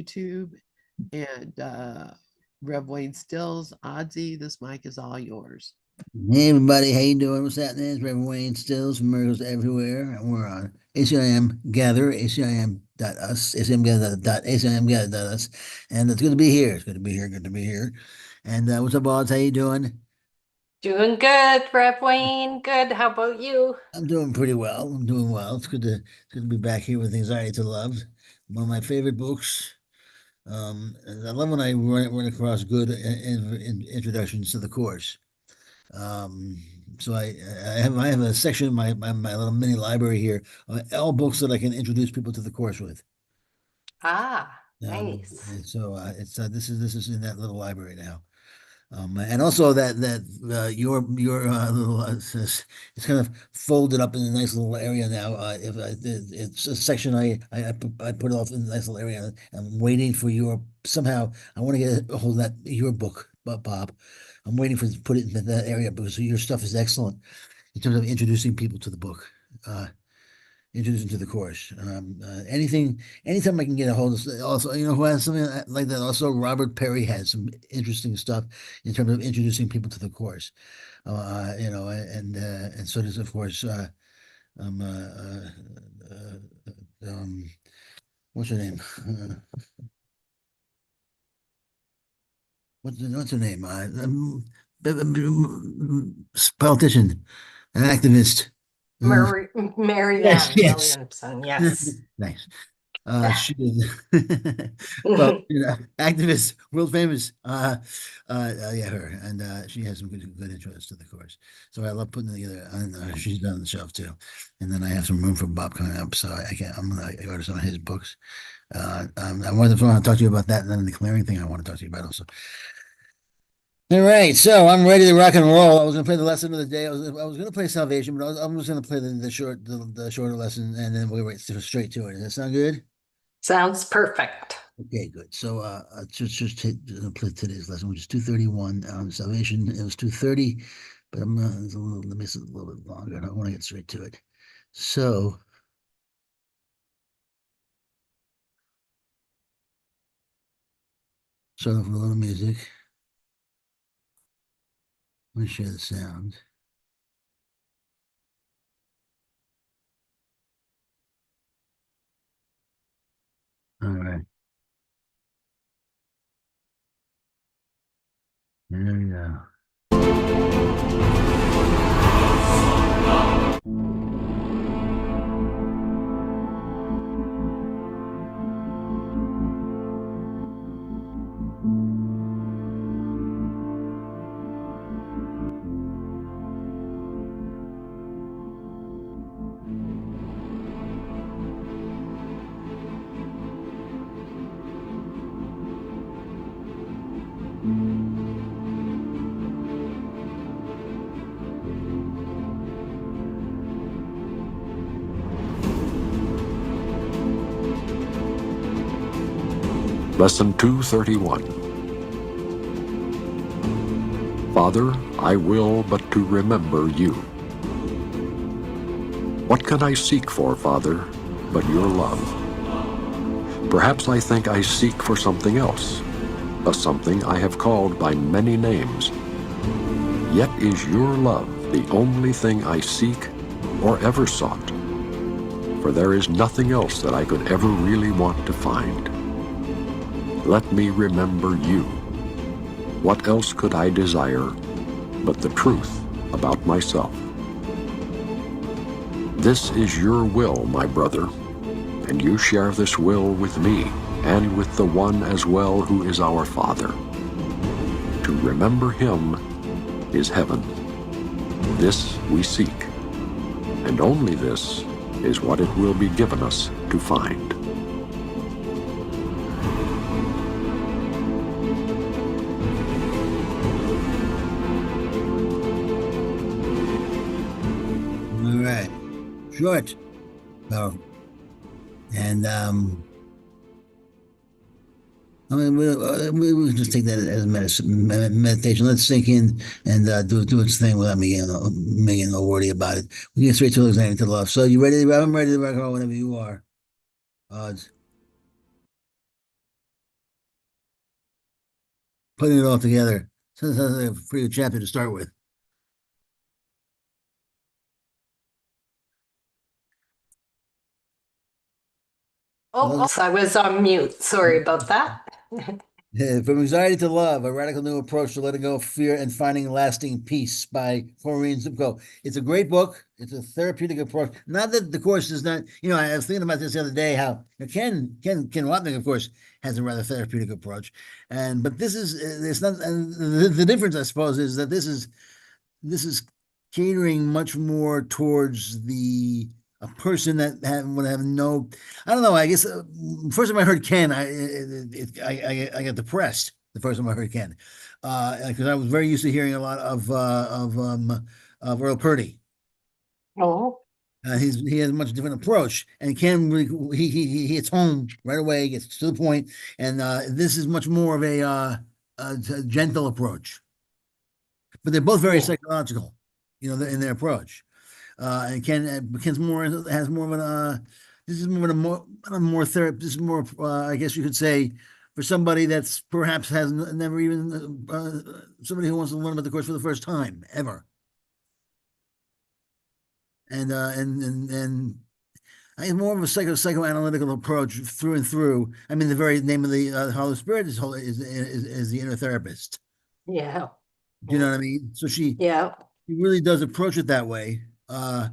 YouTube. And Rev Wayne Stills, Oddsy, this mic is all yours. Hey everybody, how you doing? What's happening? It's Reverend Wayne Stills from Miracles Everywhere, and we're on ACIM Gather, ACIM.us, ACIM.us, and it's good to be here. It's good to be here. Good to be here. And what's up, Odds? How you doing? Doing good, Rev Wayne. Good. How about you? I'm doing pretty well. I'm doing well. It's good to be back here with Anxiety to Love, one of my favorite books. And I love when I run across good introductions to the course. Um, so I have a section in my little mini library here, all books that I can introduce people to the course with. Nice. And so it's this is in that little library now. And also that your little it's kind of folded up in a nice little area now. If it's a section I put off in a nice little area. I'm waiting for your somehow. I want to get a hold of that your book, Bob. I'm waiting for to put it in that area because your stuff is excellent in terms of introducing people to the book, introducing to the course. Anytime I can get a hold of, also, who has something like that. Also, Robert Perry has some interesting stuff in terms of introducing people to the course. And so does, of course, um, uh, what's her name? What's her name? Politician, an activist. Marianne Yes. Williamson. Yes. Nice. She is, well, activist, world famous. Yeah, her, and she has some good intros to the course. So I love putting it together, and she's done the shelf too. And then I have some room for Bob coming up, so I'm gonna go to some of his books. I wanted to talk to you about that, and then the clearing thing I want to talk to you about also. All right, so I'm ready to rock and roll. I was gonna play the lesson of the day. I was gonna play Salvation, but I'm just gonna play the shorter lesson, and then we'll wait straight to it. Does that sound good? Sounds perfect. Okay, good. So just play today's lesson, which is 231 Salvation. It was 230, but let me say a little bit longer. I want to get straight to it. So start off with a little music. Let me share the sound. All right. There we go. Lesson 231. Father, I will but to remember you. What can I seek for, Father, but your love? Perhaps I think I seek for something else, a something I have called by many names. Yet is your love the only thing I seek or ever sought, for there is nothing else that I could ever really want to find. Let me remember you. What else could I desire but the truth about myself? This is your will, my brother, and you share this will with me and with the one as well who is our Father. To remember him is heaven. This we seek, and only this is what it will be given us to find. Short. So, and I mean, we just take that as meditation. Let's sink in and do its thing without me getting all wordy about it. We get straight to Anxiety to Love. So you ready? I'm ready to rock and roll whenever you are. Odds. putting it all together. So that's a pretty good chapter to start with. Oops, I was on mute. Sorry about that. From Anxiety to Love, a radical new approach to letting go of fear and finding lasting peace by Maureen Zupko. It's a great book. It's a therapeutic approach. Not that the course is not, I was thinking about this the other day, how Ken Wapnick, of course, has a rather therapeutic approach. But this is, it's not, and the difference, I suppose, is that this is catering much more towards a person that would have no, I don't know. I guess first time I heard Ken, I got depressed the first time I heard Ken, because I was very used to hearing a lot of Earl Purdy. Oh, He has a much different approach, and Ken really, he hits home right away, gets to the point, and this is much more of a gentle approach. But they're both very yeah. psychological, in their approach. And Ken's has more of this is more of a more therapy. This is more, I guess you could say, for somebody that's perhaps has never even somebody who wants to learn about the course for the first time ever. And I have more of a psychoanalytical approach through and through. I mean, the very name of the Holy Spirit is the inner therapist. Yeah. Do you know what I mean? So she really does approach it that way. And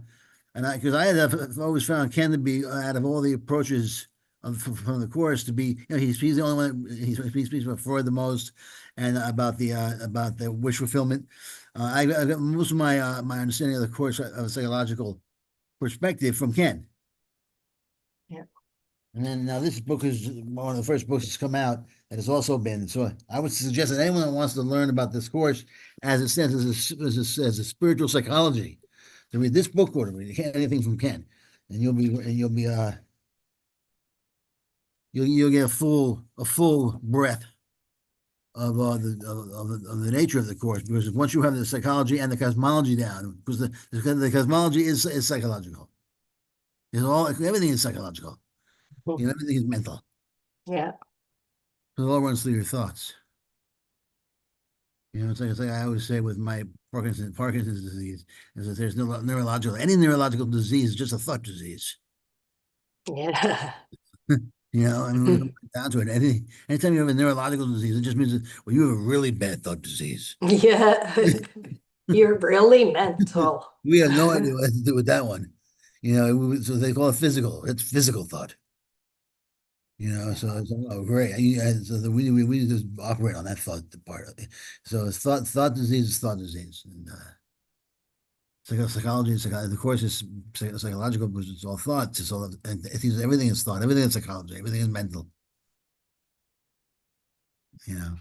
because I've always found Ken to be, out of all the approaches from the course, to be, he's the only one he speaks about Freud the most, and about the wish fulfillment. I got most of my my understanding of the course of a psychological perspective from Ken. Yeah. And then now this book is one of the first books that's come out that has also been. So I would suggest that anyone that wants to learn about this course, as it stands as a spiritual psychology, to read this book or to read anything from Ken, and you'll get a full breadth of the nature of the course, because once you have the psychology and the cosmology down, because the cosmology is psychological. Everything is psychological. Everything is mental. Yeah. It all runs through your thoughts. It's like I always say with my Parkinson's disease, is that there's no any neurological disease is just a thought disease. Yeah. I mean, when it comes down to it, anytime you have a neurological disease, it just means that, well, you have a really bad thought disease. Yeah. You're really mental. We have no idea what to do with that one. So they call it physical. It's physical thought. So it's great. So we just operate on that thought part of it. So it's thought disease is thought disease, and psychology, the course is psychological because it's all thoughts. It's all, and everything is thought. Everything is psychology. Everything is mental. Yeah,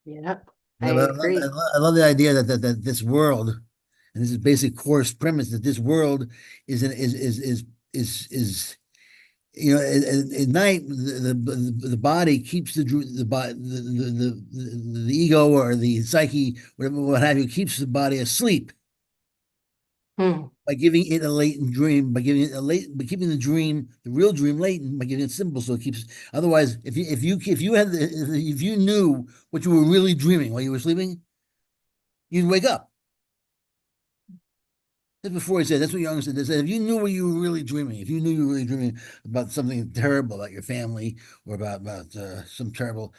Yeah, I agree. I love the idea that this world, and this is basic course premise, that this world is at night the body keeps the ego or the psyche, whatever, what have you, keeps the body asleep by giving it a latent dream, by keeping the real dream latent, by giving it simple, so it keeps. Otherwise, if you knew what you were really dreaming while you were sleeping, you'd wake up. That's before he said. That's what Young said. They said, if you knew what you were really dreaming, if you knew you were really dreaming about something terrible, about your family, or about some terrible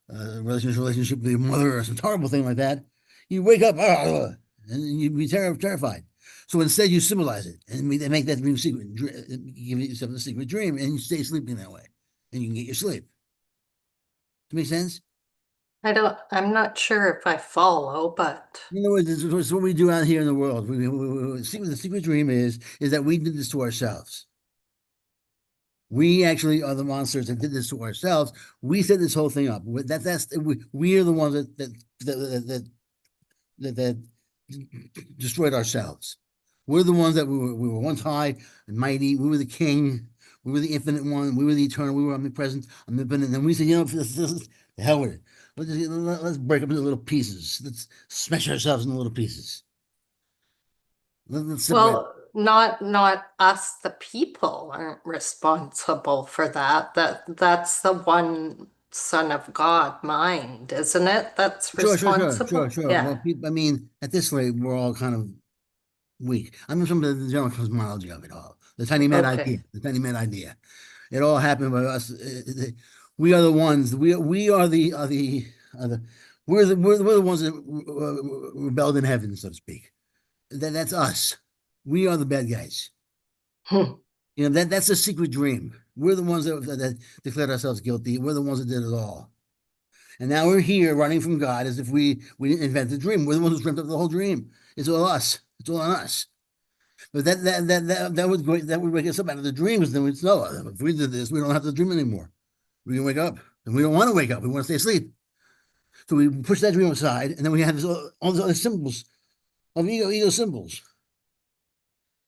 relationship with your mother, or some horrible thing like that, you wake up and you'd be terrified. So instead, you symbolize it and make that dream secret. Give yourself a secret dream, and you stay sleeping that way, and you can get your sleep. Does that make sense? I'm not sure if I follow, but In other words, this is what we do out here in the world. The secret dream is that we did this to ourselves. We actually are the monsters that did this to ourselves. We set this whole thing up. We are the ones that destroyed ourselves. We're the ones that we were once high and mighty. We were the king. We were the infinite one. We were the eternal. We were omnipresent, omnipotent. And we said, the hell with it. Let's break up into little pieces. Let's smash ourselves into little pieces. Let's separate. well, not us, the people aren't responsible for that. That's the one Son of God mind, isn't it? That's Sure. responsible. Well, Yeah. people, I mean, at this rate, we're all kind of weak. I mean, some of the general cosmology of it all, the tiny mad idea, Okay. the tiny mad idea. It all happened by us. We are the ones. We are the we're the ones that rebelled in heaven, so to speak. That's us. We are the bad guys. Hmm. You know that's a secret dream. We're the ones that declared ourselves guilty. We're the ones that did it all. And now we're here running from God as if we didn't invent the dream. We're the ones who dreamt up the whole dream. It's all us. It's all on us. But that would wake us up out of the dreams. Then we'd know if we did this, we don't have to dream anymore. We can wake up, and we don't want to wake up. We want to stay asleep. So we push that dream aside, and then we have all these other symbols of ego symbols.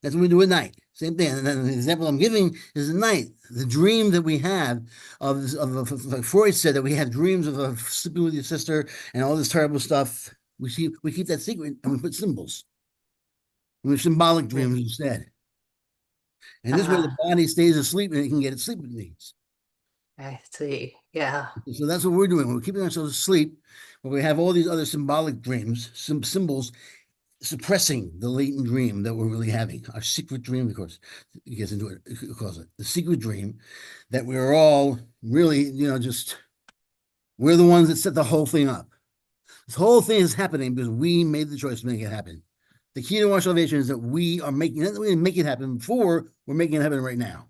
That's what we do at night. Same thing. And then the example I'm giving is at night. The dream that we have like Freud said that we have dreams of sleeping with your sister and all this terrible stuff. We keep that secret and we put symbols. We have symbolic dreams instead. And this way the body stays asleep and it can get its sleep needs. I see. Yeah. So that's what we're doing. We're keeping ourselves asleep, but we have all these other symbolic dreams, some symbols suppressing the latent dream that we're really having. Our secret dream, of course, it gets into it, it calls it the secret dream that we're all really, we're the ones that set the whole thing up. This whole thing is happening because we made the choice to make it happen. The key to our salvation is that we didn't make it happen before, we're making it happen right now.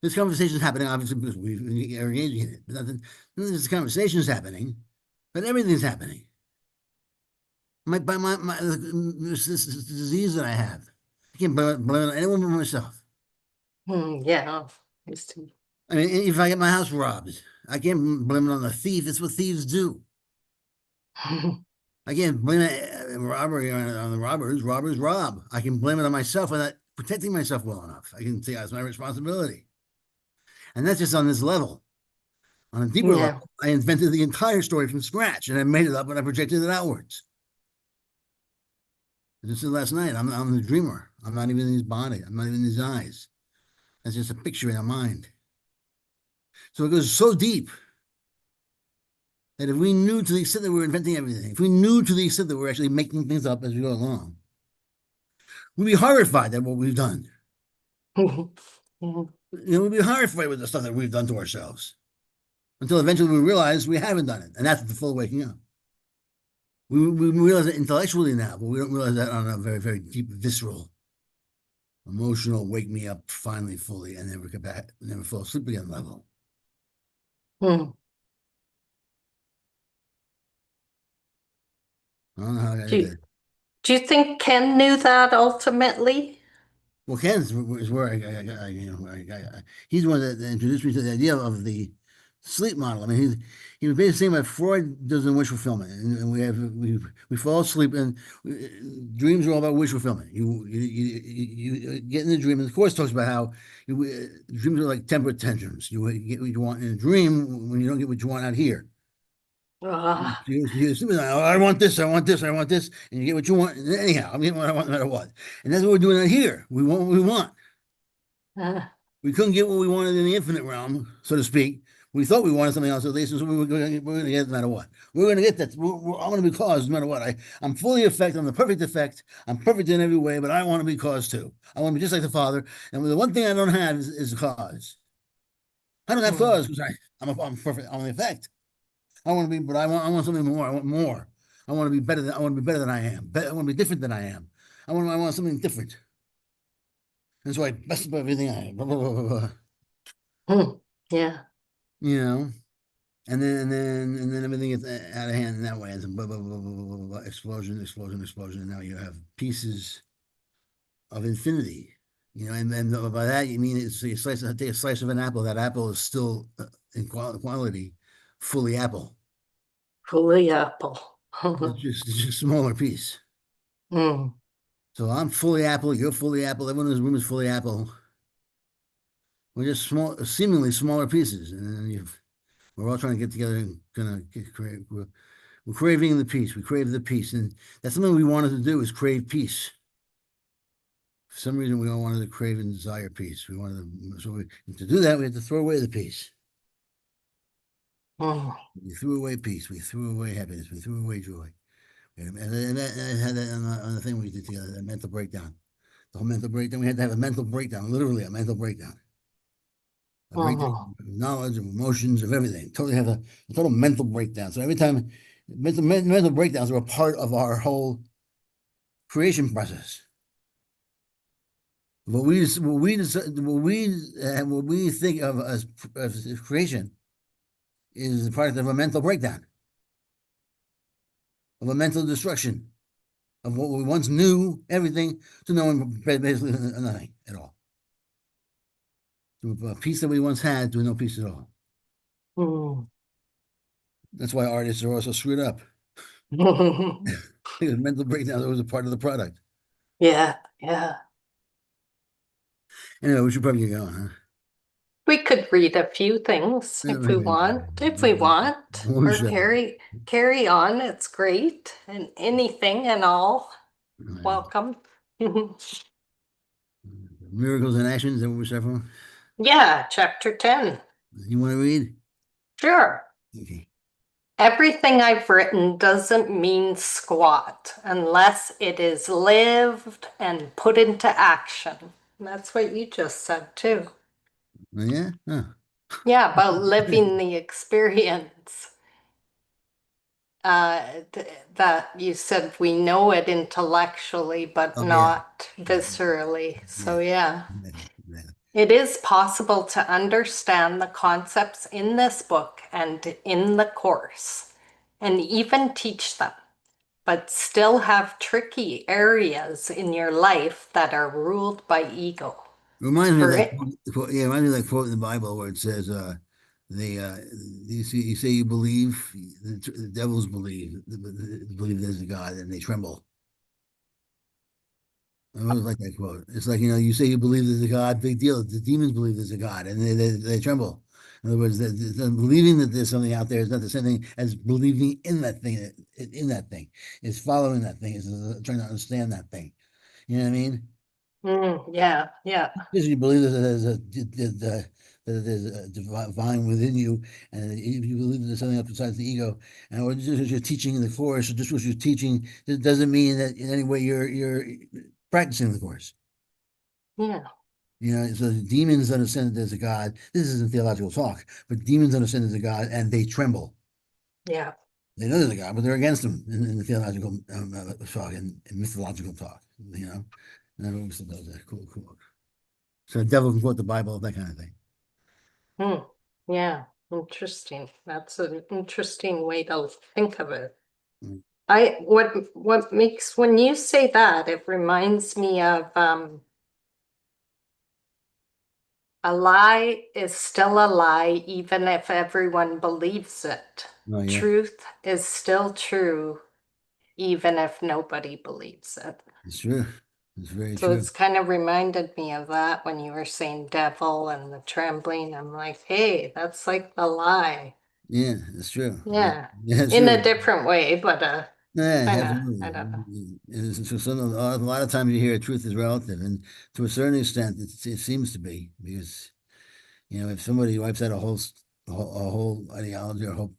This conversation is happening, obviously, because we are engaging in it. But this conversation is happening, but everything's happening. This disease that I have, I can't blame it on anyone but myself. Yeah. Used to. I mean, if I get my house robbed, I can't blame it on the thief. It's what thieves do. I can't blame it robbery on the robbers. Robbers rob. I can blame it on myself for not protecting myself well enough. I can say that's my responsibility. And that's just on this level. On a deeper level, I invented the entire story from scratch and I made it up and I projected it outwards. This is last night. I'm the dreamer. I'm not even in his body. I'm not even in his eyes. That's just a picture in our mind. So it goes so deep that if we knew to the extent that we're inventing everything, if we knew to the extent that we're actually making things up as we go along, we'd be horrified at what we've done. We'd be horrified with the stuff that we've done to ourselves until eventually we realize we haven't done it. And that's the full waking up. We realize it intellectually now, but we don't realize that on a very, very deep, visceral, emotional, wake me up finally, fully, and never get back, never fall asleep again level. I don't know how I did that. Do you think Ken knew that ultimately? Well, Ken is where he's the one that introduced me to the idea of the sleep model. I mean, he was basically saying that Freud does in wish fulfillment, and we fall asleep, and dreams are all about wish fulfillment. You get in the dream, and the course talks about how dreams are like temper tantrums. You get what you want in a dream when you don't get what you want out here. I want this, I want this, I want this, and you get what you want. Anyhow, I'm getting what I want no matter what. And that's what we're doing out here. We want what we want. We couldn't get what we wanted in the infinite realm, so to speak. We thought we wanted something else at least, so we were going to get it no matter what. We're going to get that. I'm going to be caused no matter what. I'm fully effect. I'm the perfect effect. I'm perfect in every way, but I want to be caused too. I want to be just like the Father. And the one thing I don't have is cause. I don't have cause because I'm perfect. I'm the effect. I want to be, but I want something more. I want more. I want to be better than I am. I want to be different than I am. I want something different. And so I messed up everything I am. Blah, blah, blah, blah. Yeah. And then everything gets out of hand in that way. And blah, blah, blah, blah, blah, blah, explosion. And now you have pieces of infinity. And by that you mean take a slice of an apple. That apple is still in quality fully apple. Fully apple. It's just a smaller piece. So I'm fully apple, you're fully apple, everyone in this room is fully apple. We're just seemingly smaller pieces, and then we're all trying to get together and we're craving the peace. We crave the peace, and that's something we wanted to do is crave peace. For some reason, we all wanted to crave and desire peace. To do that, we had to throw away the peace. Mm. We threw away peace. We threw away happiness. We threw away joy. And I had that on the thing we did together, that mental breakdown. The whole mental breakdown. We had to have a mental breakdown, literally a mental breakdown. A breakdown Mhm. of knowledge, of emotions, of everything. Totally have a total mental breakdown. So every time mental breakdowns are a part of our whole creation process. What we think of as creation is a product of a mental breakdown, of a mental destruction, of what we once knew, everything, to knowing basically nothing at all. To a peace that we once had to no peace at all. Mm. That's why artists are also screwed up. Because mental breakdown was a part of the product. Yeah, yeah. Anyway, we should probably get going, huh? We could read a few things if we want, We or should. carry on. It's great. And anything and all, welcome. Miracles in Action, is that what we're starting from? Yeah, chapter 10. You want to read? Sure. Okay. Everything I've written doesn't mean squat unless it is lived and put into action. And that's what you just said too. Oh, yeah? Huh. Yeah, about living the experience. That you said we know it intellectually, but Oh, yeah. not viscerally. So, yeah, Yeah. Yeah. it is possible to understand the concepts in this book and in the course, and even teach them, but still have tricky areas in your life that are ruled by ego. Reminds me of For that it, quote, yeah, reminds me of that quote in the Bible where it says, the you say you believe, the devils believe there's a God and they tremble. I always like that quote. It's like, you say you believe there's a God, big deal. The demons believe there's a God and they tremble. In other words, believing that there's something out there is not the same thing as believing in that thing. In that thing, is following that thing, is trying to understand that thing. You know what I mean? yeah, yeah, Because you believe that there's a divine within you, and if you believe that there's something else besides the ego, and or just what you're teaching in the course, or just what you're teaching, it doesn't mean that in any way you're practicing the course. yeah, So the demons understand that there's a God. This isn't theological talk, but demons understand there's a God, and they tremble. yeah. They know there's a God, but they're against him in the theological talk and mythological talk. And I always thought that was a cool. So the devil can quote the Bible, that kind of thing. Yeah, interesting. That's an interesting way to think of it. Mm. What makes when you say that, it reminds me of a lie is still a lie, even if everyone believes it. Oh yeah, Truth is still true, even if nobody believes it. it's true. It's very So true. it's kind of reminded me of that when you were saying devil and the trembling. I'm like, hey, that's like the lie. Yeah, it's true. Yeah, Yeah, it's in true. a different way, but Yeah, kind of, I don't know. absolutely. A lot of times you hear truth is relative, and to a certain extent, it seems to be because if somebody wipes out a whole ideology or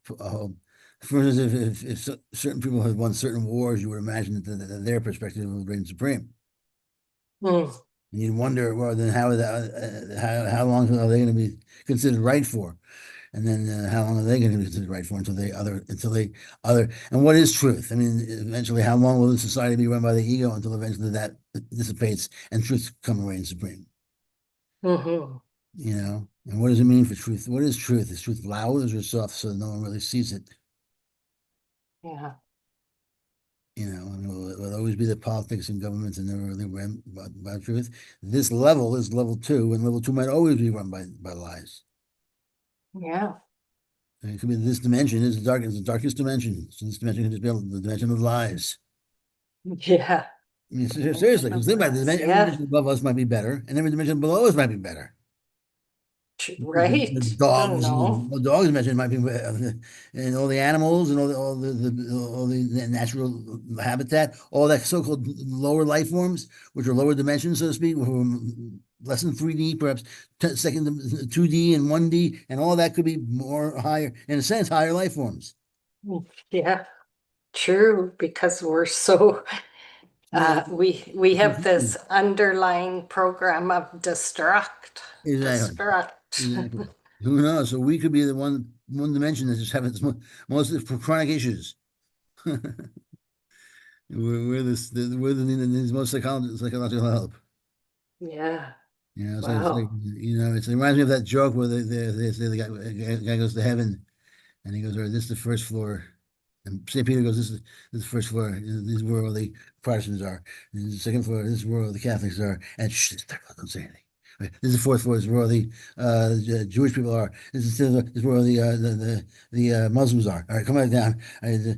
for instance, if certain people had won certain wars, you would imagine that their perspective would reign supreme. Hmm. And you'd wonder, well, then how long are they going to be considered right for? And then how long are they going to be considered right for and what is truth? I mean, eventually, how long will the society be run by the ego until eventually that dissipates and truth come reign supreme? Mm-hmm. And what does it mean for truth? What is truth? Is truth loud or soft so no one really sees it? Yeah. And will always be the politics and governments and never really run by truth. This level is level 2, and level 2 might always be run by lies. Yeah. And it could be this dimension is the darkest dimension. So this dimension can just be the dimension of lies. Yeah. I mean, seriously, because think about it, every Yeah. dimension above us might be better, and every dimension below us might be better. The Right. I don't know. dogs dimension might be, and all the animals and all the natural habitat, all that so-called lower life forms, which are lower dimensions, so to speak, less than 3D, perhaps second 2D and 1D, and all that could be more higher, in a sense, higher life forms. Yeah, true, because we're so we have this underlying program of destruct. Exactly. Who knows? So we could be the one dimension that's just having most of the chronic issues. We're the needs most psychological help. Yeah. So it's like, Wow. it reminds me of that joke where they say the guy goes to heaven and he goes, "All right, this is the first floor." And St. Peter goes, this is the first floor. This is where all the Protestants are. And the second floor, this is where all the Catholics are. And shh, don't say anything. Right. This is the fourth floor. This is where all the Jewish people are. This is where all the Muslims are. All right, come back down.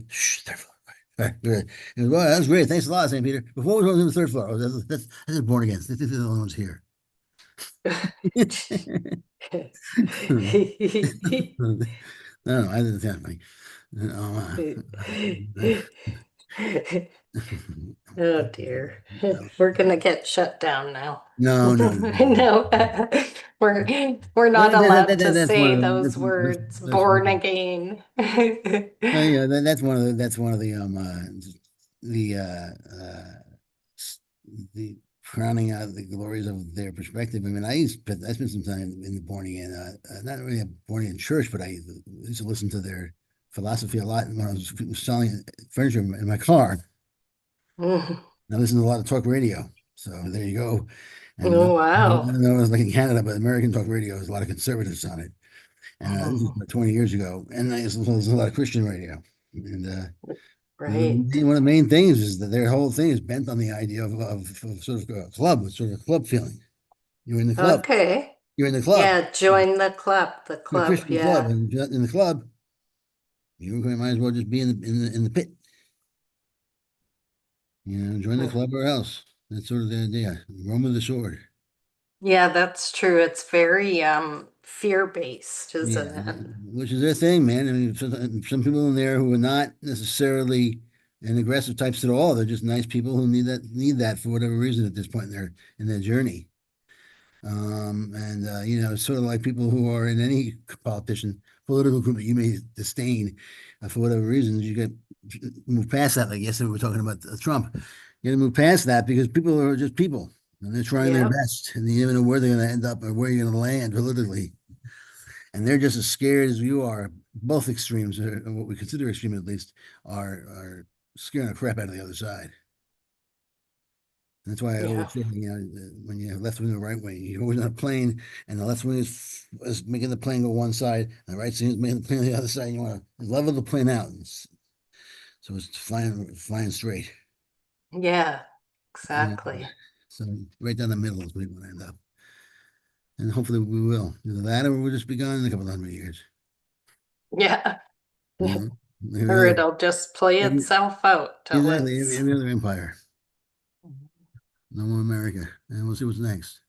Shh, third floor. All right, good. He goes, well, that's great. Thanks a lot, St. Peter. Before we go to the third floor, that's born again. These are the only ones here. No, I didn't tell me. Oh dear. We're gonna get shut down now. No, no, I no. know. We're not allowed to That's one say of those the words, born again. yeah, that's one of the the crowning out the glories of their perspective. I mean, I spent some time in the born again, not really a born again church, but I used to listen to their philosophy a lot when I was selling furniture in my car. Oh I listen to a lot of talk radio, so there you go. And I wow. don't know, it was like in Canada, but American talk radio has a lot of conservatives on it. And this is Oh, about 20 years ago. And I listened to a lot of Christian radio. And right. one of the main things is that their whole thing is bent on the idea of sort of a club, sort of a club feeling. You're in the club. Okay. You're in the club. Yeah, join the club. The You're a club, Christian club, yeah. and if you're not in the club, you might as well just be in the pit. Join the club or else. That's sort of the idea. Rome with the sword. Yeah, that's true. It's very fear-based, Yeah, isn't it? which is their thing, man. I mean, some people in there who are not necessarily an aggressive types at all. They're just nice people who need that for whatever reason at this point in their journey. And it's sort of like people who are in any political group that you may disdain for whatever reasons. You get move past that. Like yesterday, we were talking about Trump. You got to move past that because people are just people, and they're trying their Yeah. best, and you never know where they're going to end up or where you're going to land politically. And they're just as scared as you are. Both extremes, or what we consider extreme at least, are scaring the crap out of the other side. That's why I Yeah. always say, when you have left wing or right wing, you're always on a plane, and the left wing is making the plane go one side, and the right wing is making the plane the other side. And you want to level the plane out, so it's flying straight. Yeah, And exactly. so right down the middle is where we want to end up, and hopefully we will. Either that, or we'll just be gone in a couple of hundred years. Yeah. Maybe Or it'll just play maybe, itself out till exactly it's every other empire. No more America, and we'll see what's next.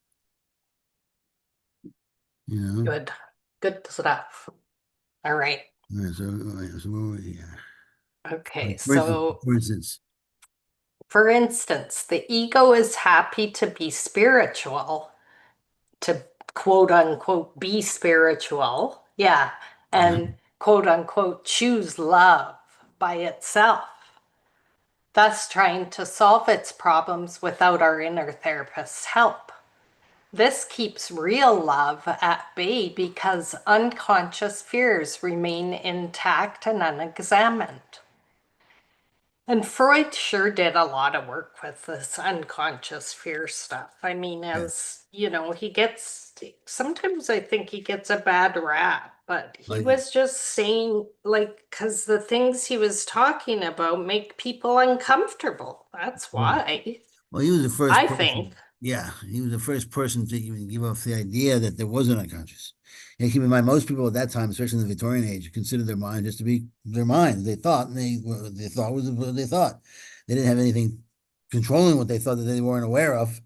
good. Good stuff. All right. Yeah, so yeah. Okay. For instance, So, for instance, for instance, the ego is happy to be spiritual, to quote unquote be spiritual. Yeah. And quote unquote choose love by itself, thus trying to solve its problems without our inner therapist's help. This keeps real love at bay because unconscious fears remain intact and unexamined. And Freud sure did a lot of work with this unconscious fear stuff. I mean, yeah. as you know, sometimes I think he gets a bad rap, but he Like, was just saying, like, because the things he was talking about make people uncomfortable. That's well, why, well, he was the first I person. think. Yeah, he was the first person to even give off the idea that there was an unconscious. And keep in mind, most people at that time, especially in the Victorian age, considered their mind just to be their mind. They thought, and what they thought was what they thought. They didn't have anything controlling what they thought that they weren't aware of.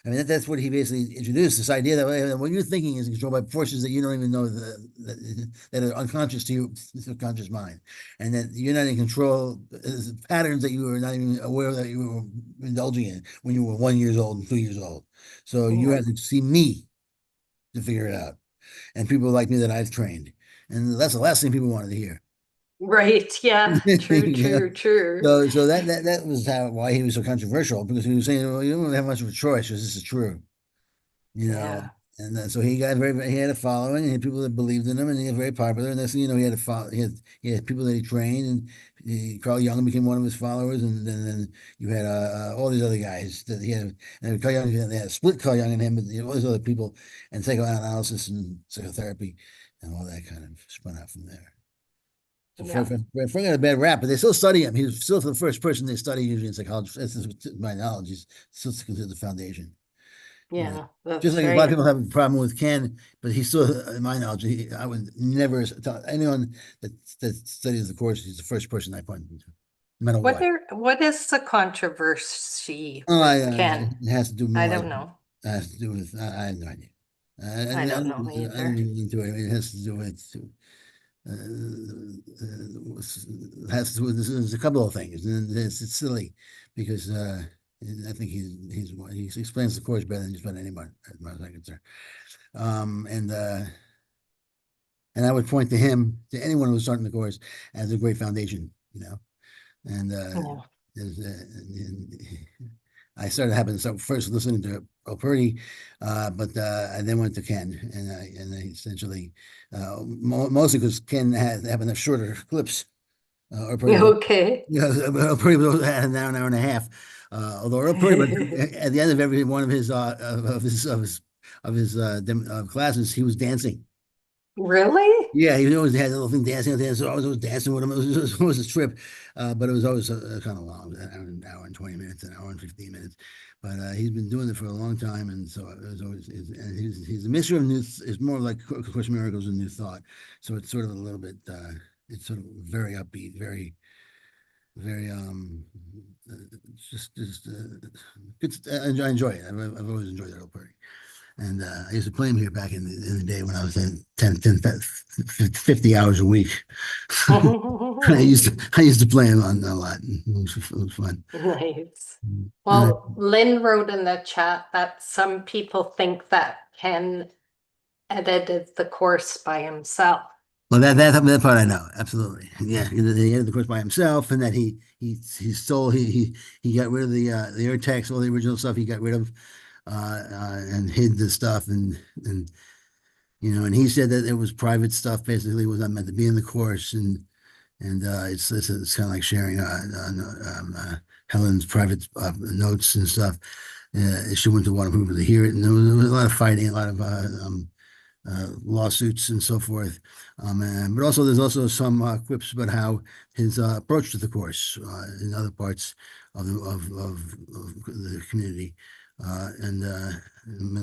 I mean, that's what he basically introduced, this idea that what you're thinking is controlled by forces that you don't even know that are unconscious to you, subconscious mind, and that you're not in control, patterns that you were not even aware that you were indulging in when you were 1 year old and 2 years old. So you Yeah. have to see me to figure it out, and people like me that I've trained, and that's the last thing people wanted to hear. Right. Yeah. True, Yeah. true, true. So that was why he was so controversial, because he was saying, well, you don't have much of a choice because this is true, Yeah. and then, so he got he had a following, and he had people that believed in him, and he was very popular. And that's, he had he had people that he trained, and Carl Jung became one of his followers, and then you had all these other guys that he had, and Carl Jung, they had split Carl Jung and him, but all these other people, and psychoanalysis and psychotherapy, and all that kind of spun out from there. So Yeah. Frank got a bad rap, but they still study him. He was still the first person they study usually in psychology. This is my knowledge. He's still considered the foundation. Yeah. Just That's like a lot of right. people have a problem with Ken, but he's still, in my knowledge, I would never tell anyone that studies the course, he's the first person I point to, no matter what. What is the controversy Oh, with Ken? it has to do I more. don't know. It has to do with, I have no idea. I don't know I either. didn't get into it. I mean, it has to do with, has to do with, there's a couple of things, and it's silly because I think he explains the course better than just about anybody, as far as I'm concerned. Um, and uh, and I would point to him, to anyone who's starting the course, as a great foundation, And Yeah. I started having to start first listening to Purdy, but I then went to Ken, and I essentially mostly because Ken had having the shorter clips. Purdy, Okay. Purdy had an hour and a half. Although Purdy, at the end of every one of his classes, he was dancing. Really? Yeah, he always had a little thing dancing, so I was always dancing with him. It was always a trip, but it was always kind of long, an hour and 20 minutes, an hour and 15 minutes. But he's been doing it for a long time, and so it was always. And he's a mixture of new. It's more like Course in Miracles and New Thought. So it's sort of a little bit. It's sort of very upbeat, very, very just good. I enjoy it. I've always enjoyed that whole party. And I used to play him here back in the day when I was in 50 hours a week. I used to play him on a lot. It was fun. Nice. And Well, Lynn wrote in the chat that some people think that Ken edited the course by himself. well, that part I know absolutely. Yeah, he edited the course by himself, and that he stole he got rid of the air text, all the original stuff he got rid of, and hid the stuff, and and he said that it was private stuff. Basically, was not meant to be in the course, and it's kind of like sharing Helen's private notes and stuff. She wouldn't want people to hear it, and there was a lot of fighting, a lot of lawsuits and so forth. But also, there's also some quips about how his approach to the course in other parts of the community, and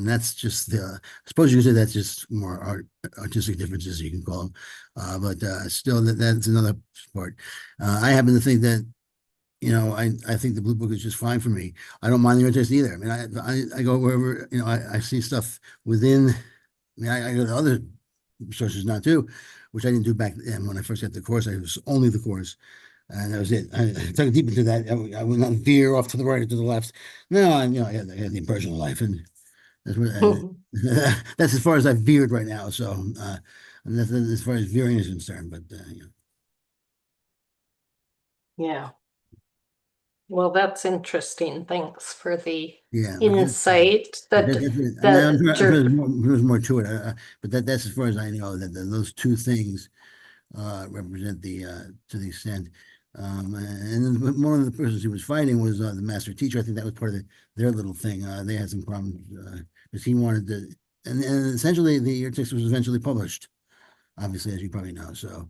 that's just I suppose you could say that's just more artistic differences, you can call them, but still that's another part. I happen to think that I think the Blue Book is just fine for me. I don't mind the artist either. I mean, I go wherever I see stuff within. I mean, I go to other sources now too, which I didn't do back then when I first got the course. I was only the course, and that was it. I took deep into that. I would not veer off to the right or to the left. No, I had the impersonal life, and that's what, that's as far as I've veered right now. So, and that's as far as veering is concerned. But Yeah. Well, that's interesting. Thanks for the yeah, insight that I'm sure jerk. there's more to it, but that's as far as I know. That those two things represent to the extent. And then one of the persons he was fighting was the master teacher. I think that was part of their little thing. They had some problems because he wanted to, and essentially the text was eventually published, obviously, as you probably know. So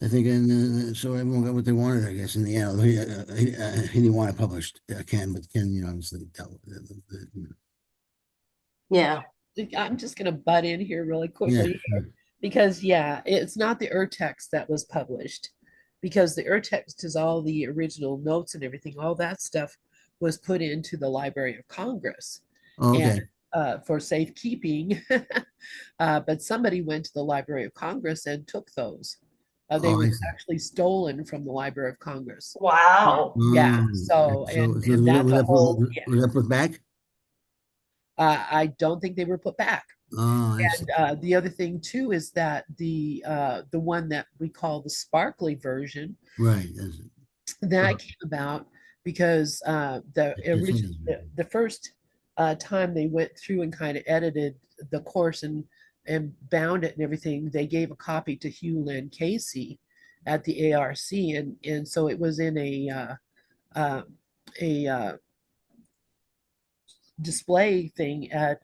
I think, and so everyone got what they wanted, I guess. In the end, he didn't want it published, Ken, but Ken, obviously dealt with it. Yeah. I'm just going to butt in here really Yeah, quickly sure. because, yeah, it's not the Urtext that was published because the Urtext is all the original notes and everything. All that stuff was put into the Library of Congress Oh, and okay. for safekeeping. But somebody went to the Library of Congress and took those. They Oh, I were see. actually stolen from the Library of Congress. Wow. Yeah. Mm, So so and that's was a that whole, yeah. was that put back? I don't think they were put back. Oh, I see. And the other thing too is that the one that we call the sparkly version Right. that came about because That's it. the first time they went through and kind of edited the course and bound it and everything, they gave a copy to Hugh Lynn Casey at the ARC, and so it was in a display thing at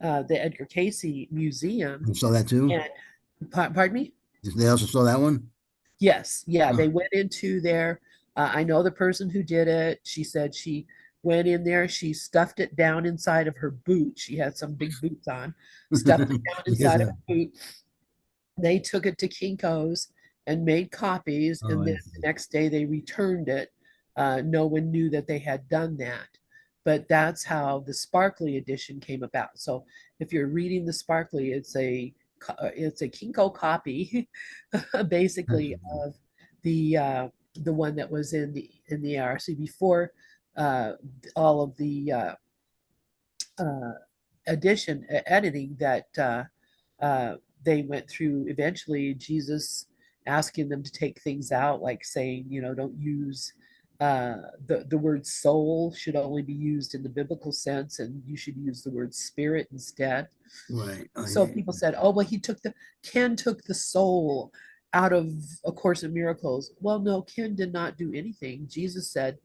the Edgar Casey Museum. You saw that too? And pardon me? They also saw that one? Yes, yeah, Oh, they went into there. I know the person who did it. She said she went in there, she stuffed it down inside of her boot. She had some big boots on, stuffed it down yes, inside of her boot. They took it to Kinko's and made copies, oh, and I then see. the next day they returned it. No one knew that they had done that. But that's how the sparkly edition came about. So if you're reading the sparkly, it's a Kinko copy, basically, of the one that was in the ARC before uh, all of the uh, editing that they went through. Eventually, Jesus asking them to take things out, like saying, don't use the word soul should only be used in the biblical sense, and you should use the word spirit instead. Right. Oh, So yeah. people said, oh, well, Ken took the soul out of A Course in Miracles. Well, no, Ken did not do anything. Jesus said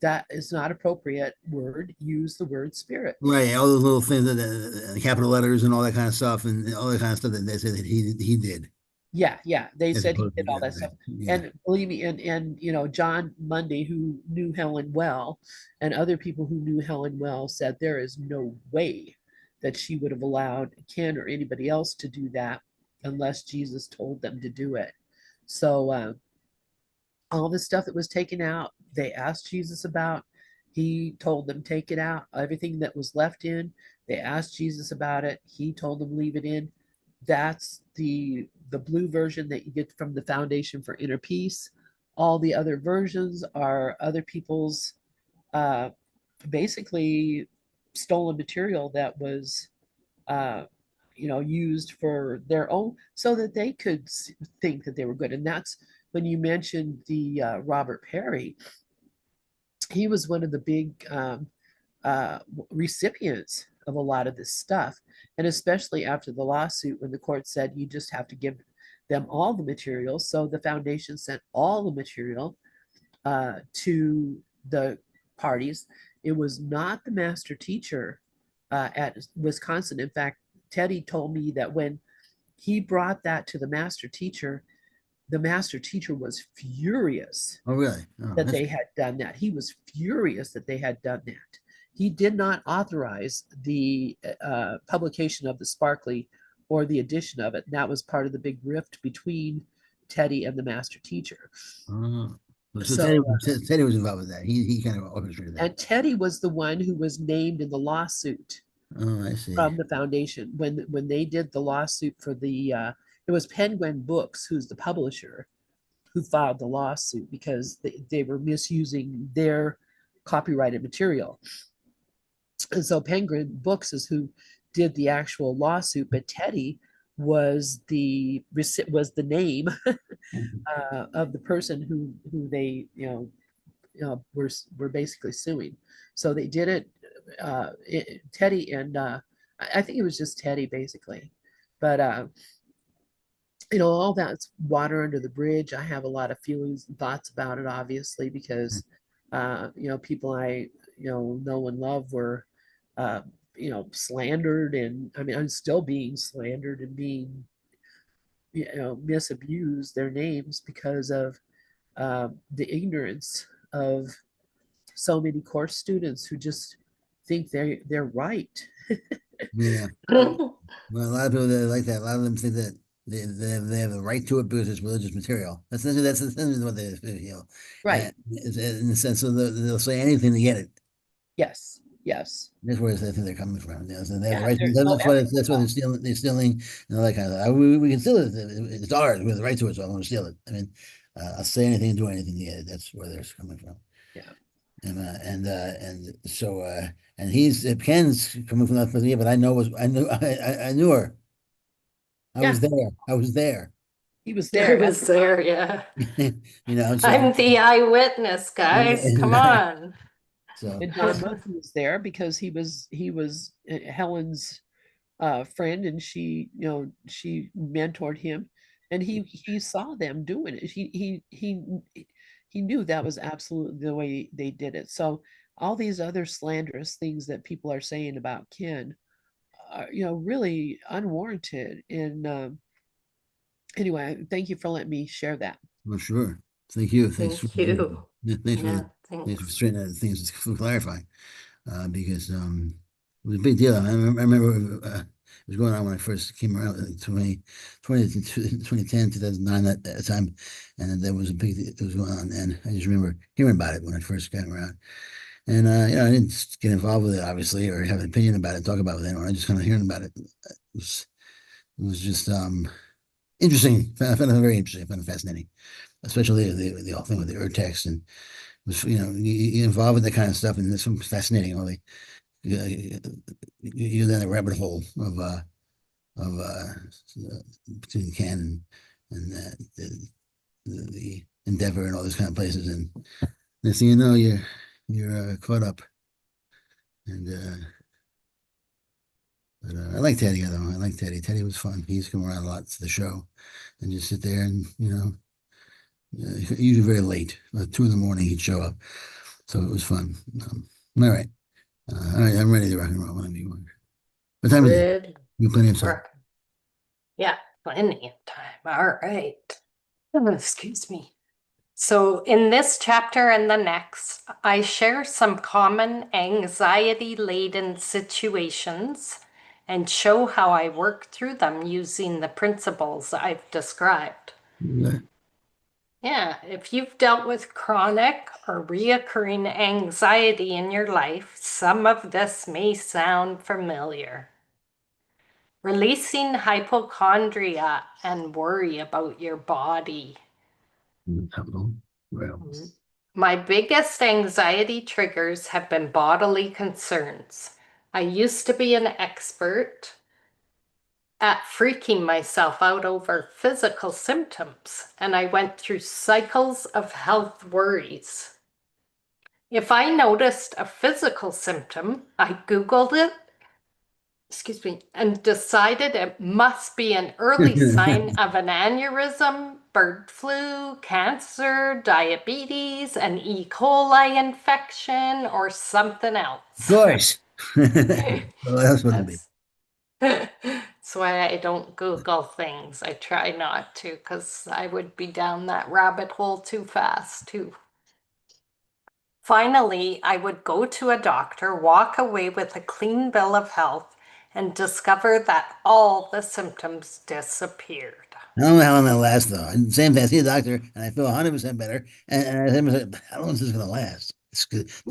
that is not appropriate word. Use the word spirit. Right. All those little things, the capital letters and all that kind of stuff, and all that kind of stuff that they said that he did, Yeah, yeah. They as said he opposed to did all that stuff. yeah. And believe me, and John Mundy, who knew Helen well, and other people who knew Helen well said there is no way that she would have allowed Ken or anybody else to do that unless Jesus told them to do it. So all the stuff that was taken out, they asked Jesus about. He told them take it out. Everything that was left in, they asked Jesus about it. He told them leave it in. That's the blue version that you get from the Foundation for Inner Peace. All the other versions are other people's uh, basically stolen material that was used for their own so that they could think that they were good. And that's when you mentioned the Robert Perry. He was one of the big recipients of a lot of this stuff, and especially after the lawsuit, when the court said you just have to give them all the material. So the foundation sent all the material to the parties. It was not the master teacher at Wisconsin. In fact, Teddy told me that when he brought that to the master teacher was furious Oh, really? Oh, that they had done that. He was furious that they had done that. He did not authorize the publication of the Sparkly or the addition of it. And that was part of the big rift between Teddy and the master teacher. oh. So So, Teddy was involved with that. He kind of orchestrated that. and Teddy was the one who was named in the lawsuit Oh, I see. from the foundation when they did the lawsuit for it was Penguin Books, who's the publisher, who filed the lawsuit because they were misusing their copyrighted material. And so Penguin Books is who did the actual lawsuit, but Teddy was the name of the person who they were basically suing. So they did it. Teddy and I think it was just Teddy basically, but all that's water under the bridge. I have a lot of feelings and thoughts about it, obviously, because people I know and love were slandered, and I mean I'm still being slandered and being misabused their names because of the ignorance of so many course students who just think they're right. Yeah. Well, a lot of people that like that. A lot of them think that they have the right to it because it's religious material. That's essentially what they feel. Right. In the sense of they'll say anything to get it. Yes, yes. That's where I think they're coming from. So they have the Yeah, right. there's no That's why they're stealing, and all that kind of stuff. We can steal it. It's ours. We have the right to it, so I'm going to steal it. I mean, I'll say anything and do anything to get it. That's where they're coming from. yeah. And so and he's Ken's coming from that place. Yeah, but I knew her. I Yeah, was there. I was there. he was I there. was there, yeah. So I'm the eyewitness, guys. Come on. so And John Murphy was there because he was Helen's friend, and she mentored him, and he saw them doing it. He knew that was absolutely the way they did it. So all these other slanderous things that people are saying about Ken are, really unwarranted. And anyway, thank you for letting me share that. well, sure. Thank you. Thank you. Thanks for Yeah, thanks for thanks. straightening out things for clarifying. Because it was a big deal. I remember it was going on when I first came around in 2010, 2009, at that time. And then there was a big it was going on. And I just remember hearing about it when I first came around. And, I didn't get involved with it, obviously, or have an opinion about it, talk about it with anyone. I just kind of hearing about it. It was just interesting. I found it very interesting. I found it fascinating, especially the whole thing with the text and was you involved in that kind of stuff, and it's fascinating. All the you're in the rabbit hole of between Ken and the Endeavor and all those kind of places, and next thing you know, you're caught up. And but I like Teddy though. I like Teddy. Teddy was fun. He used to come around a lot to the show, and just sit there and usually very late, about 2 in the morning he'd show up. So it was fun. All right. All right, I'm ready to rock and roll whenever you want. What time is it? Ready. You have plenty of time. Yeah, plenty of time. All right. Oh, excuse me. So, in this chapter and the next, I share some common anxiety-laden situations and show how I work through them using the principles I've described. Yeah. Yeah, if you've dealt with chronic or reoccurring anxiety in your life, some of this may sound familiar. Releasing hypochondria and worry about your body. Well, My biggest anxiety triggers have been bodily concerns. I used to be an expert at freaking myself out over physical symptoms, and I went through cycles of health worries. If I noticed a physical symptom, I Googled it, and decided it must be an early sign of an aneurysm, bird flu, cancer, diabetes, an E. coli infection, or something else. of course. Well, that's what it'll be. That's why I don't Google things. I try not to, because I would be down that rabbit hole too fast, too. Finally, I would go to a doctor, walk away with a clean bill of health, and discover that all the symptoms disappeared. I don't know how long that lasts, though. Same thing. I see a doctor, and I feel 100% better. And I say, how long is this going to last? This is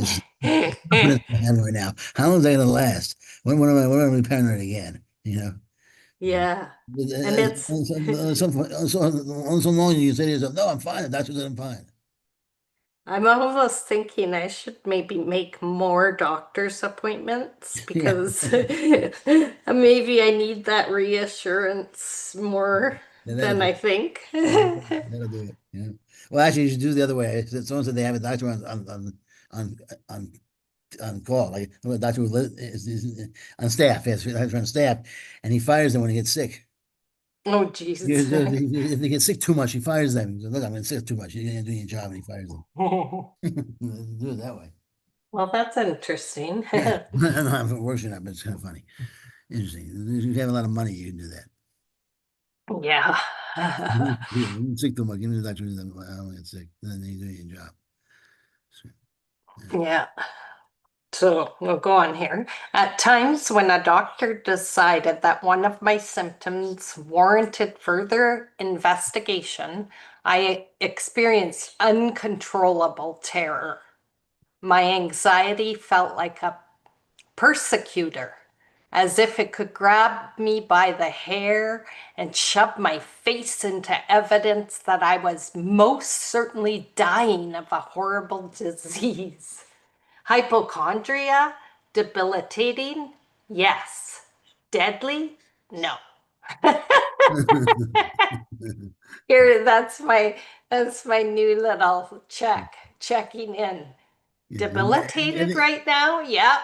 confidence I have right now. How long is that going to last? When am I going to be paranoid again? Yeah. And it's So long you say to yourself, no, I'm fine. The doctor said I'm fine. I'm almost thinking I should maybe make more doctor's appointments Yeah. because maybe I need that reassurance more Yeah, than I think. that'll do it. Yeah. Well, actually, you should do it the other way. Someone said they have a doctor on on on call, like a doctor who is on staff. Yes, doctor on staff, and he fires them when he gets sick. Oh, Jesus. If they get sick too much, he fires them. He goes, look, I'm getting sick too much. You're going to do your job, and he fires them. Do it that way. Well, that's interesting. Yeah, I don't know if it works or not, but it's kind of funny. Interesting. If you have a lot of money, you can do that. Yeah. You're sick too much. Give me the doctor. I don't get sick. And then you do your job. So, Yeah. So we'll go on here. At times when a doctor decided that one of my symptoms warranted further investigation, I experienced uncontrollable terror. My anxiety felt like a persecutor, as if it could grab me by the hair and shove my face into evidence that I was most certainly dying of a horrible disease. Hypochondria? Debilitating? Yes. Deadly? No. Here, that's my new little checking in. Yeah, Debilitated right now? Yep.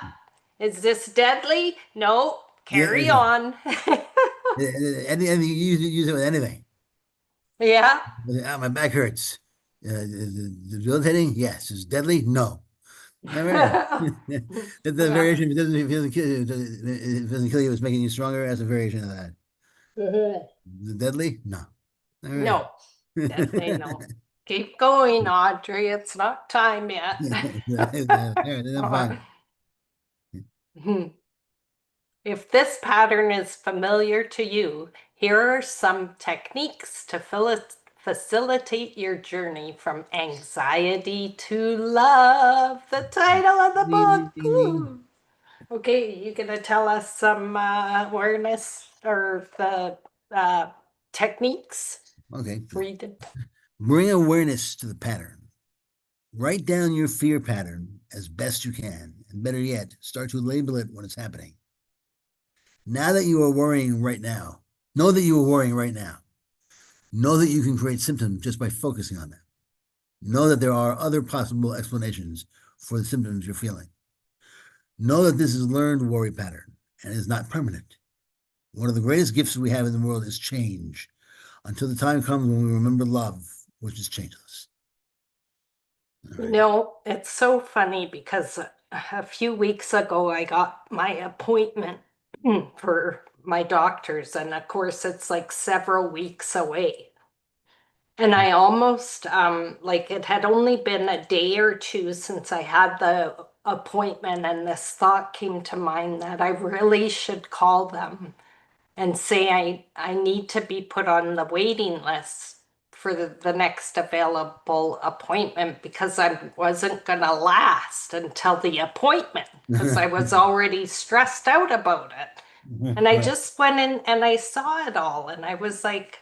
Is this deadly? No. Carry on. and you use it with anything. Yeah. My back hurts. Debilitating? Yes. Is it deadly? No. All right. That's a Yeah. variation. If it doesn't kill you, it doesn't kill you, it's making you stronger. That's a variation of that. Is it deadly? No. All right. No. Deadly no. Keep going, Audrey. It's not time yet. All right, then I'm fine. If this pattern is familiar to you, here are some techniques to facilitate your journey from anxiety to love. The title of the Ding, book. ding, ding, ding. Ooh. Okay, you gonna tell us some awareness or the techniques? Okay. Read it. Bring awareness to the pattern. Write down your fear pattern as best you can. And better yet, start to label it when it's happening. Now that you are worrying right now, know that you are worrying right now. Know that you can create symptoms just by focusing on them. Know that there are other possible explanations for the symptoms you're feeling. Know that this is a learned worry pattern and is not permanent. One of the greatest gifts we have in the world is change until the time comes when we remember love, which is changeless. All right. No, it's so funny because a few weeks ago I got my appointment for my doctor's, and of course it's like several weeks away. And I almost like it had only been a day or two since I had the appointment, and this thought came to mind that I really should call them and say I need to be put on the waiting list for the next available appointment because I wasn't gonna last until the appointment because I was already stressed out about it. And I Right. just went in and I saw it all and I was like,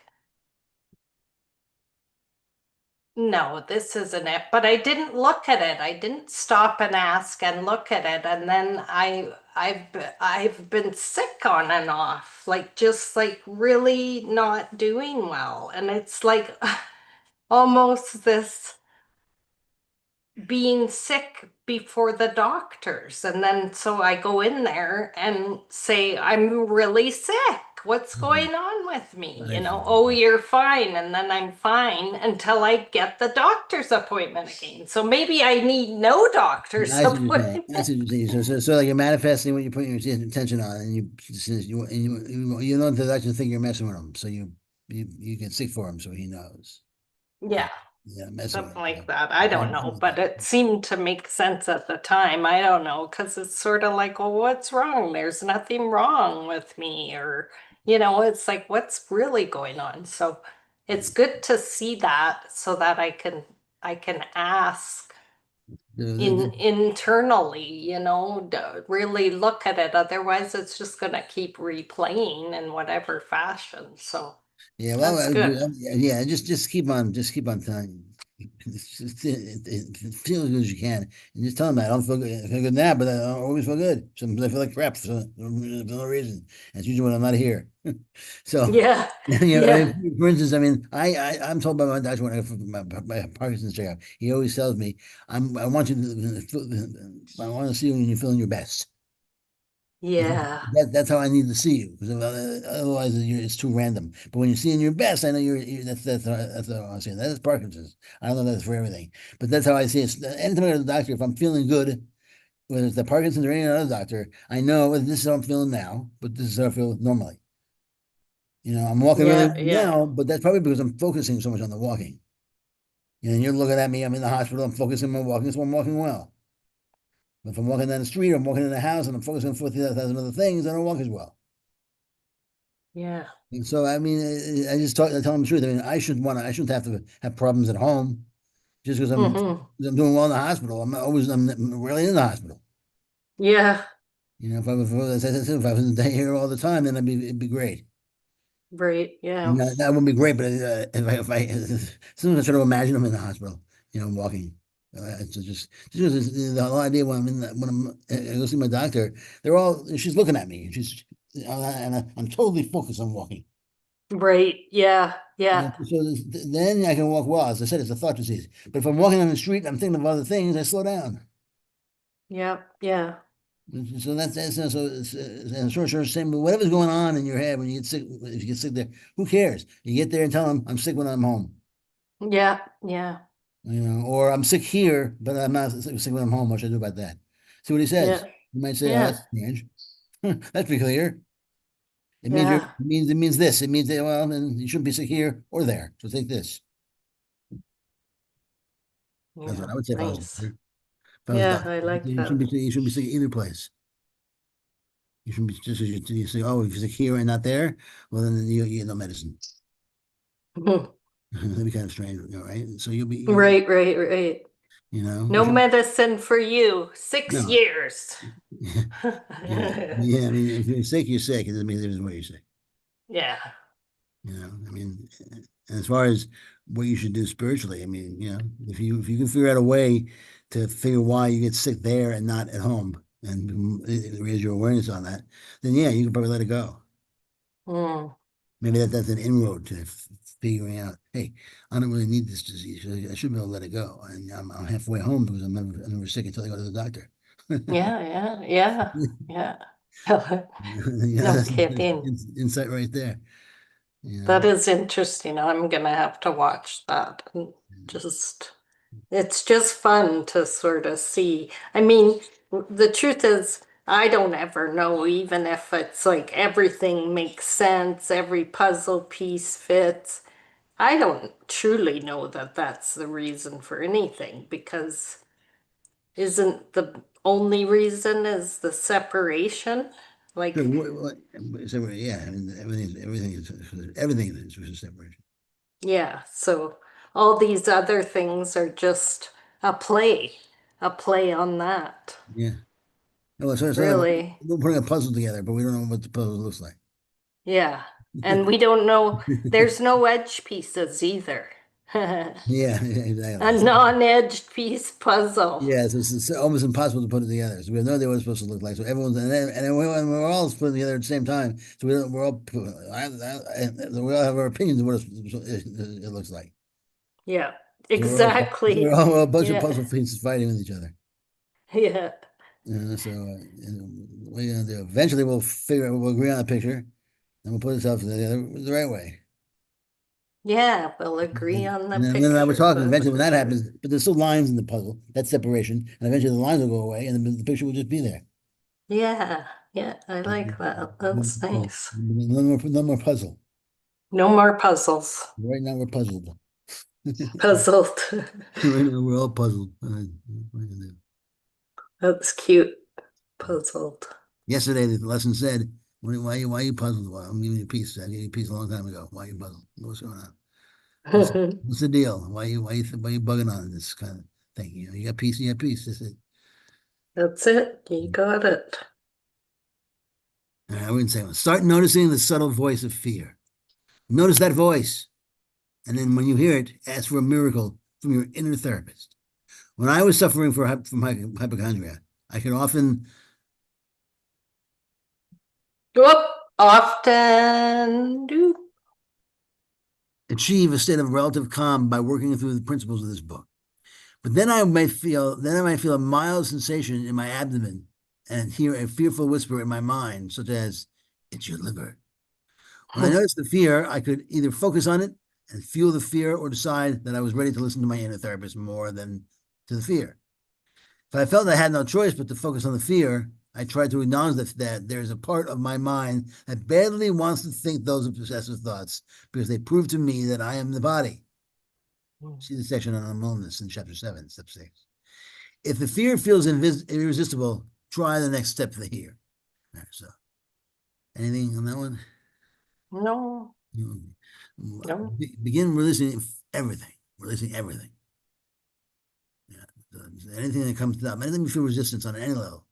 no, this isn't it. But I didn't look at it. I didn't stop and ask and look at it. And then I've been sick on and off, like just like really not doing well. And it's like almost this being sick before the doctors. And then so I go in there and say, I'm really sick. What's going on with me? Right. Oh, you're fine. And then I'm fine until I get the doctor's appointment again. So maybe I need no doctor's I see what you're saying. appointment. I see what you're saying. So like you're manifesting what you're putting your attention on, and you don't want the doctor to think you're messing with him, so you get sick for him, so he knows. Yeah. Yeah, messing with Something him. like that. I don't know, but it seemed to make sense at the time. I don't know, because it's sort of like, well, what's wrong? There's nothing wrong with me, or, it's like, what's really going on? So it's good to see that so that I can ask internally, really look at it. Otherwise, it's just gonna keep replaying in whatever fashion. So Yeah, well, that's good. yeah, just keep on telling. Feel as good as you can, and just tell them that I don't feel good. I feel good now, but I don't always feel good. Sometimes I feel like crap for no reason. That's usually when I'm not here. So, Yeah. Yeah. for instance, I mean, I'm told by my doctor when I have my Parkinson's checkup, he always tells me, I want you I want to see you when you're feeling your best. Yeah. That's how I need to see you, because otherwise it's too random. But when you're seeing your best, I know that's what I'm saying. That is Parkinson's. I don't know if that's for everything, but that's how I see it. Anytime I go to the doctor, if I'm feeling good, whether it's the Parkinson's or any other doctor, I know this is how I'm feeling now, but this is how I feel normally. I'm walking really Yeah. well Yeah. now, but that's probably because I'm focusing so much on the walking. And you're looking at me, I'm in the hospital, I'm focusing on walking, so I'm walking well. If I'm walking down the street or I'm walking in the house and I'm focusing on 40,000 other things, I don't walk as well. Yeah. And so, I mean, I tell them the truth. I mean, I shouldn't have to have problems at home. just because Hmm. I'm doing well in the hospital. I'm rarely in the hospital. Yeah, You know, if I was here all the time, then it'd be great. right. Yeah. And that wouldn't be great, but as soon as I try to imagine I'm in the hospital, walking, it's just because the whole idea when I'm I go see my doctor, she's looking at me, and I'm totally focused on walking. Right. Yeah. Yeah. Then I can walk well. As I said, it's a thought disease. But if I'm walking on the street, and I'm thinking of other things, I slow down. Yeah. Yeah. So and sure, same. But whatever's going on in your head when you get sick, if you get sick there, who cares? You get there and tell them I'm sick when I'm home. Yeah. Yeah. Or I'm sick here, but I'm not sick when I'm home. What should I do about that? See what he says. Yeah. You might say, "Oh, Yeah. that's strange." Let's be clear. Yeah. It means this. It means that, well, then you shouldn't be sick here or there. So take this. That's what Yeah. I would say if I was a Nice. doctor. If I was a Yeah, doctor, I like you that. shouldn't be sick either place. You shouldn't be just you say, oh, if you're sick here and not there, well, then you get no medicine. Mhm. That'd be kind of strange, right? So Right, right, right. you No should medicine for you. 6 years. no. Yeah, yeah. I mean, if you're sick, you're sick. It doesn't mean there's where you're sick. Yeah. I mean, as far as what you should do spiritually, I mean, if you can figure out a way to figure why you get sick there and not at home, and raise your awareness on that, then yeah, you can probably let it go. Mm. Maybe that's an inroad to figuring out, hey, I don't really need this disease. I should be able to let it go. And I'm halfway home because I'm never sick until I go to the doctor. Yeah, yeah, yeah, yeah. No That's kidding. insight right there. You know. That is interesting. I'm gonna have to watch that. And just, it's just fun to sort of see. I mean, the truth is, I don't ever know, even if it's like everything makes sense, every puzzle piece fits. I don't truly know that that's the reason for anything because isn't the only reason is the separation? So, Like, yeah, I mean, everything is a separation. yeah, so all these other things are just a a play on that. Yeah. Well, so it's like Really. we're putting a puzzle together, but we don't know what the puzzle looks like. Yeah. And we don't know, there's no edge pieces either. Yeah, A exactly. non-edged piece puzzle. Yeah, so it's almost impossible to put it together. So we have no idea what it's supposed to look like. So everyone's and then we're all put it together at the same time. So we all have our opinions of what it looks like. Yeah, So exactly. we're all a bunch of Yeah, puzzle pieces fighting with each other. yeah, What are you gonna do? Eventually, we'll agree on a picture, and we'll put ourselves together the right way. yeah. We'll agree on the And then I was picture. talking. That's Eventually, when for that sure. happens, but there's still lines in the puzzle. That's separation, and eventually the lines will go away, and then the picture will just be there. Yeah, yeah. I like that. That's nice. No more puzzle. No more puzzles. Right now we're puzzled. Puzzled. Right now we're all puzzled. That's cute. Puzzled. Yesterday the lesson said, why are you puzzled? Well, I'm giving you peace. I gave you peace a long time ago. Why are you puzzled? What's going on? What's the deal? Why you bugging on this kind of thing? You got peace, you got peace. That's it. That's it. You got it. I wouldn't say start noticing the subtle voice of fear. Notice that voice. And then when you hear it, ask for a miracle from your inner therapist. When I was suffering from hypochondria, I could often Whoop. Often do. achieve a state of relative calm by working through the principles of this book. But then I might feel a mild sensation in my abdomen and hear a fearful whisper in my mind, such as, it's your liver. When I noticed the fear, I could either focus on it and feel the fear or decide that I was ready to listen to my inner therapist more than to the fear. If I felt I had no choice but to focus on the fear, I tried to acknowledge that there's a part of my mind that badly wants to think those obsessive thoughts because they prove to me that I am the body. See the section on aloneness in chapter 7, step 6. If the fear feels irresistible, try the next step here. All right, so, anything on that one? No, no. Begin releasing everything. Releasing everything. anything that comes up, anything you feel resistance on any level.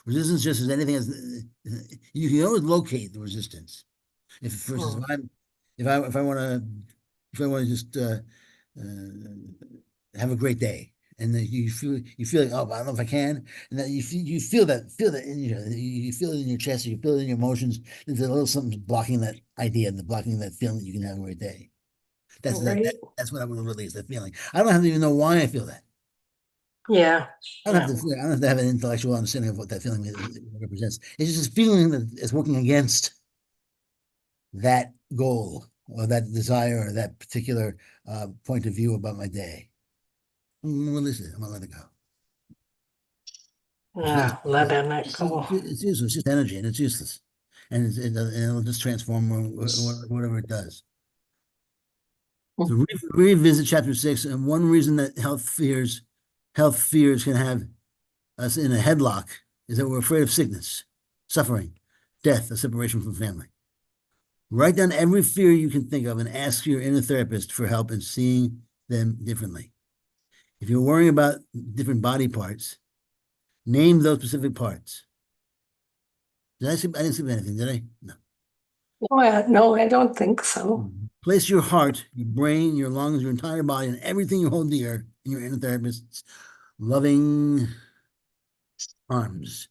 Resistance just as anything as you can always locate the resistance. If, for instance, if I want to just have a great day, and that you feel like, oh, I don't know if I can, and that you feel that in you feel it in your chest, you feel it in your emotions. There's a little something blocking that idea, and blocking that feeling that you can have a great day. Right. That's what I would release, that feeling. I don't have to even know why I feel that. Yeah. I don't have to. I don't have to have an intellectual understanding of what that feeling represents. It's just a feeling that is working against that goal or that desire or that particular point of view about my day. I'm gonna release it. I'm gonna let it go. Yeah, letting it It's go. useless. It's just energy, and it's useless, and it'll just transform whatever it does. So revisit chapter 6, and one reason that health fears can have us in a headlock is that we're afraid of sickness, suffering, death, or separation from family. Write down every fear you can think of and ask your inner therapist for help in seeing them differently. If you're worrying about different body parts, name those specific parts. I didn't skip anything, did I? No. No, I don't think so. Place your heart, your brain, your lungs, your entire body, and everything you hold dear in your inner therapist's loving arms.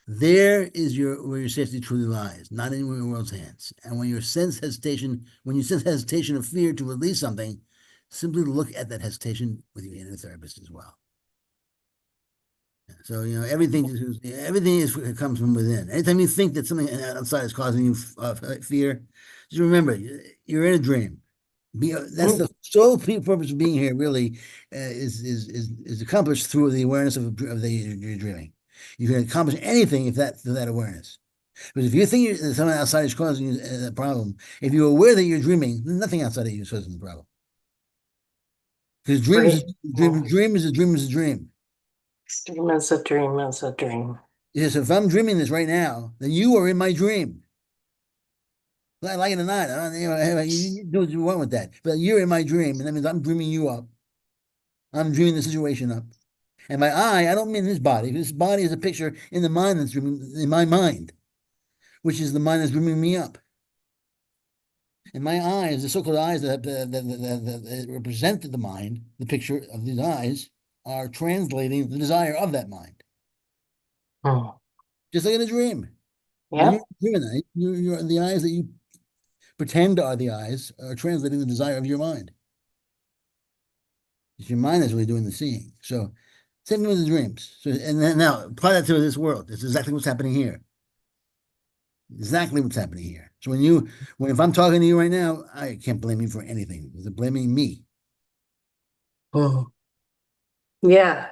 There is where your safety truly lies, not in the world's hands. And when you sense hesitation or fear to release something, simply look at that hesitation with your inner therapist as well. So everything comes from within. Anytime you think that something outside is causing you fear, just remember you're in a dream. That's the sole purpose of being here. Really, is accomplished through the awareness of you're dreaming. You can accomplish anything through that awareness. But if you think that something outside is causing you a problem, if you're aware that you're dreaming, nothing outside of you is causing the problem. Because dream is a dream. Dream is a dream is a dream. Yes, if I'm dreaming this right now, then you are in my dream. I like it or not, you do what you want with that. But you're in my dream, and that means I'm dreaming you up. I'm dreaming the situation up. And by I don't mean this body. This body is a picture in the mind that's dreaming, in my mind, which is the mind that's dreaming me up. And my eyes, the so-called eyes that represent the mind, the picture of these eyes, are translating the desire of that mind. Just like in a dream. Yeah. When you're dreaming, you're the eyes that you pretend are the eyes are translating the desire of your mind. It's your mind that's really doing the seeing. So same thing with the dreams. So and then now apply that to this world. It's exactly what's happening here. Exactly what's happening here. So if I'm talking to you right now, I can't blame you for anything. It's blaming me. Yeah.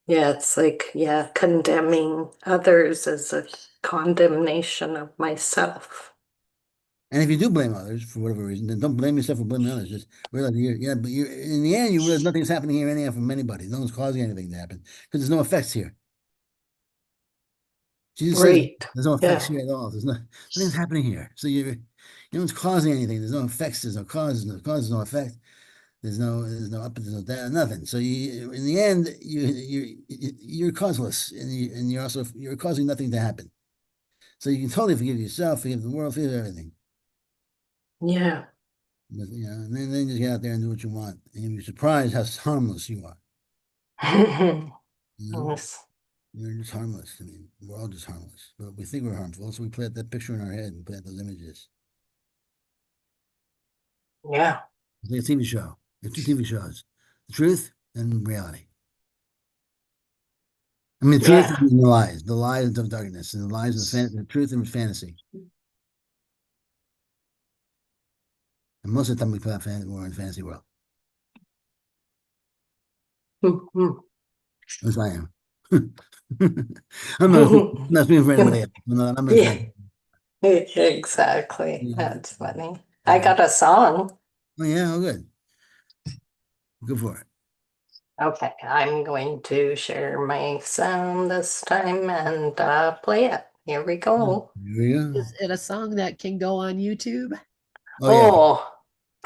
Yeah, it's like, condemning others as a condemnation of myself. And if you do blame others for whatever reason, then don't blame yourself for blaming others. Just realize but in the end, you realize nothing's happening here anyhow from anybody. No one's causing anything to happen because there's no effects here. Jesus says there's no effects here at all. Nothing's happening here. So no one's causing anything. There's no effects. There's no cause. There's no cause. There's no effect. There's no up. There's no down. Nothing. So in the end, you're causeless, and you're causing nothing to happen. So you can totally forgive yourself, forgive the world, forgive everything. Yeah. And then just get out there and do what you want, and you'll be surprised how harmless you are. Yes. You're just harmless. I mean, we're all just harmless, but we think we're harmful, so we plant that picture in our head and plant those images. Yeah. It's like a TV show. There's two TV shows: the truth and reality. I mean, the truth and the lies of darkness, and the lies of the truth and fantasy. And most of the time, we're in a fantasy world. Yes, I am. I'm not speaking for anybody else. I'm not Exactly. That's funny. I got a song. Oh, yeah, oh, good. Go for it. Okay, I'm going to share my sound this time and play it. Here we go. Here we go. Is it a song that can go on YouTube? Oh, yeah. Oh,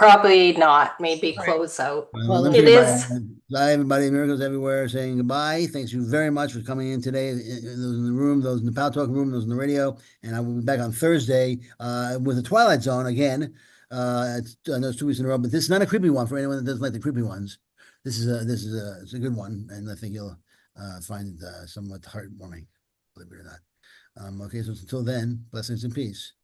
Probably not. Maybe All right. close out. Well, let It me say is. bye. Bye, everybody. Miracles everywhere saying goodbye. Thanks you very much for coming in today. Those in the room, those in the Power Talk room, those in the radio. And I will be back on Thursday with the Twilight Zone again. I know it's 2 weeks in a row, but this is not a creepy one for anyone that doesn't like the creepy ones. It's a good one, and I think you'll find it somewhat heartwarming, believe it or not. Okay, so until then, blessings and peace.